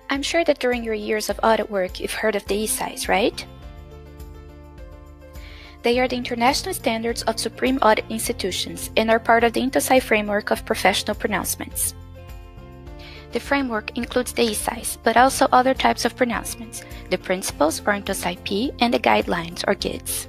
I'm sure that during your years of audit work, you've heard of the ISAIs, right? They are the international standards of supreme audit institutions and are part of the INTOSAI framework of professional pronouncements. The framework includes the ISAIs, but also other types of pronouncements, the principles or INTOSAI P and the guidelines or GIDs.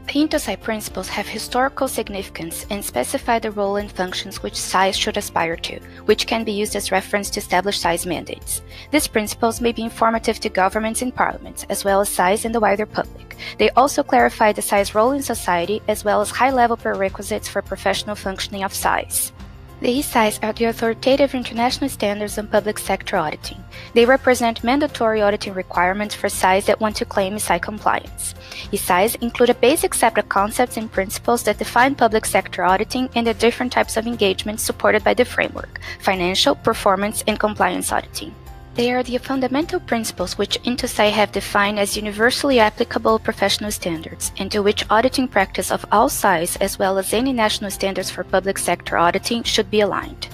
The INTOSAI principles have historical significance and specify the role and functions which SAIs should aspire to, which can be used as reference to establish SAIs mandates. These principles may be informative to governments and parliaments, as well as SAIs and the wider public. They also clarify the SAIs' role in society, as well as high-level prerequisites for professional functioning of SAIs. The ISAIs are the authoritative international standards on public sector auditing. They represent mandatory auditing requirements for SAIs that want to claim ISAI compliance. ISAIs include a basic set of concepts and principles that define public sector auditing and the different types of engagements supported by the framework: financial, performance, and compliance auditing. They are the fundamental principles which INTOSAI have defined as universally applicable professional standards, and to which auditing practice of all SAIs as well as any national standards for public sector auditing should be aligned.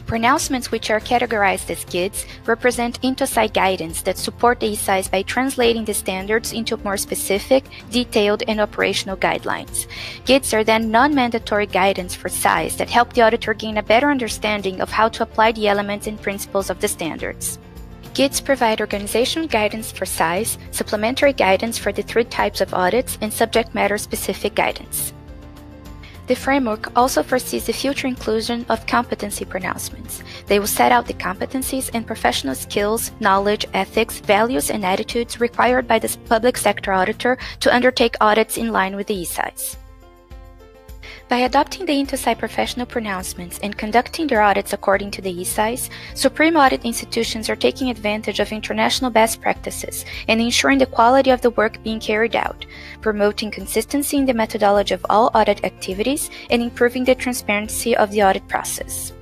Pronouncements, which are categorized as GIDs, represent INTOSAI guidance that support the ISAIs by translating the standards into more specific, detailed, and operational guidelines. GIDs are then non-mandatory guidance for SAIs that help the auditor gain a better understanding of how to apply the elements and principles of the standards. GIDs provide organizational guidance for SAIs, supplementary guidance for the 3 types of audits, and subject matter-specific guidance. The framework also foresees the future inclusion of competency pronouncements. They will set out the competencies and professional skills, knowledge, ethics, values, and attitudes required by the public sector auditor to undertake audits in line with the ISAIs. By adopting the INTOSAI professional pronouncements and conducting their audits according to the ISAIs, supreme audit institutions are taking advantage of international best practices and ensuring the quality of the work being carried out, promoting consistency in the methodology of all audit activities, and improving the transparency of the audit process.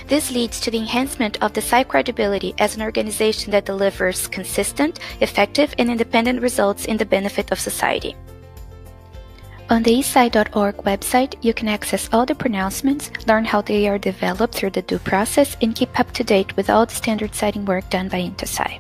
This leads to the enhancement of the SAI credibility as an organization that delivers consistent, effective, and independent results in the benefit of society. On the ISAI.org website, you can access all the pronouncements, learn how they are developed through the due process, and keep up to date with all the standard setting work done by INTOSAI.